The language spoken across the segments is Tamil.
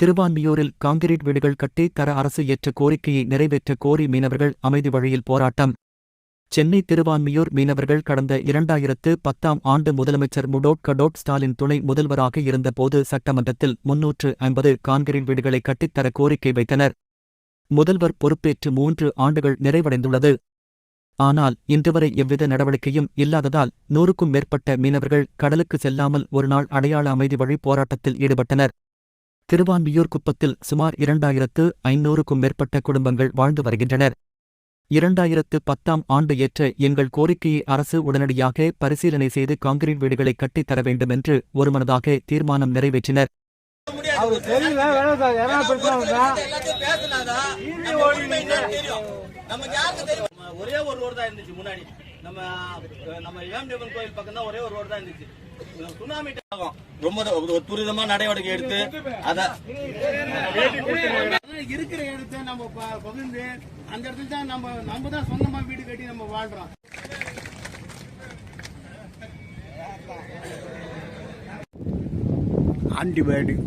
திருவான்மியூரில் காங்கிரீட் வீடுகள் கட்டி தர அரசு ஏற்ற கோரிக்கையை நிறைவேற்ற கோரி மீனவர்கள் அமைதி வழியில் போராட்டம். சென்னை திருவான்மியூர் மீனவர்கள் கடந்த 2010ஆம் ஆண்டு முதலமைச்சர் கடோட் ஸ்டாலின் துணை முதல்வராக இருந்தபோது சட்டமன்றத்தில் 350 கான்கிரீட் வீடுகளை கட்டித்தர கோரிக்கை வைத்தனர். முதல்வர் பொறுப்பேற்று 3 ஆண்டுகள் நிறைவடைந்துள்ளது. ஆனால் இன்றுவரை எவ்வித நடவடிக்கையும் இல்லாததால் 100க்கும் மேற்பட்ட மீனவர்கள் கடலுக்கு செல்லாமல் ஒருநாள் அடையாள அமைதி வழி போராட்டத்தில் ஈடுபட்டனர். திருவான்மியூர் குப்பத்தில் சுமார் 2500க்கும் மேற்பட்ட குடும்பங்கள் வாழ்ந்து வருகின்றனர். 2010ஆம் ஆண்டு ஏற்ற எங்கள் கோரிக்கையை அரசு உடனடியாக பரிசீலனை செய்து கான்கிரீட் வீடுகளை கட்டித் தர வேண்டும் என்று ஒருமனதாக தீர்மானம் நிறைவேற்றினர். ஒரே ஒரு ரோடு தான் இருந்துச்சு. முன்னாடி நம்ம ஏம்டிவன் கோயில் பக்கம் தான் ஒரே ஒரு ரோடு தான் இருந்துச்சு. சுனாமி ரொம்ப துரிதமா நடவடிக்கை எடுத்து இருக்கிற இடத்தை நம்ம பகிர்ந்து அந்த இடத்துல தான் நம்ம தான் சொந்தமா வீடு கட்டி நம்ம வாழ்றோம். ஆன்டிபயோட்டிக்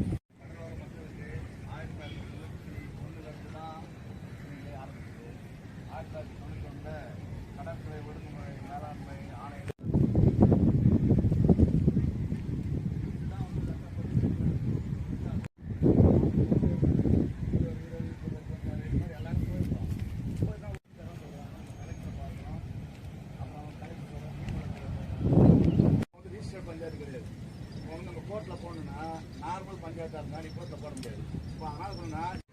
பஞ்சாயத்து கிடையாது. நம்ம கோர்ட்ல போகணும்னா நார்மல் பஞ்சாயத்தா இருந்தா நீ கோர்ட்ல போட முடியாது.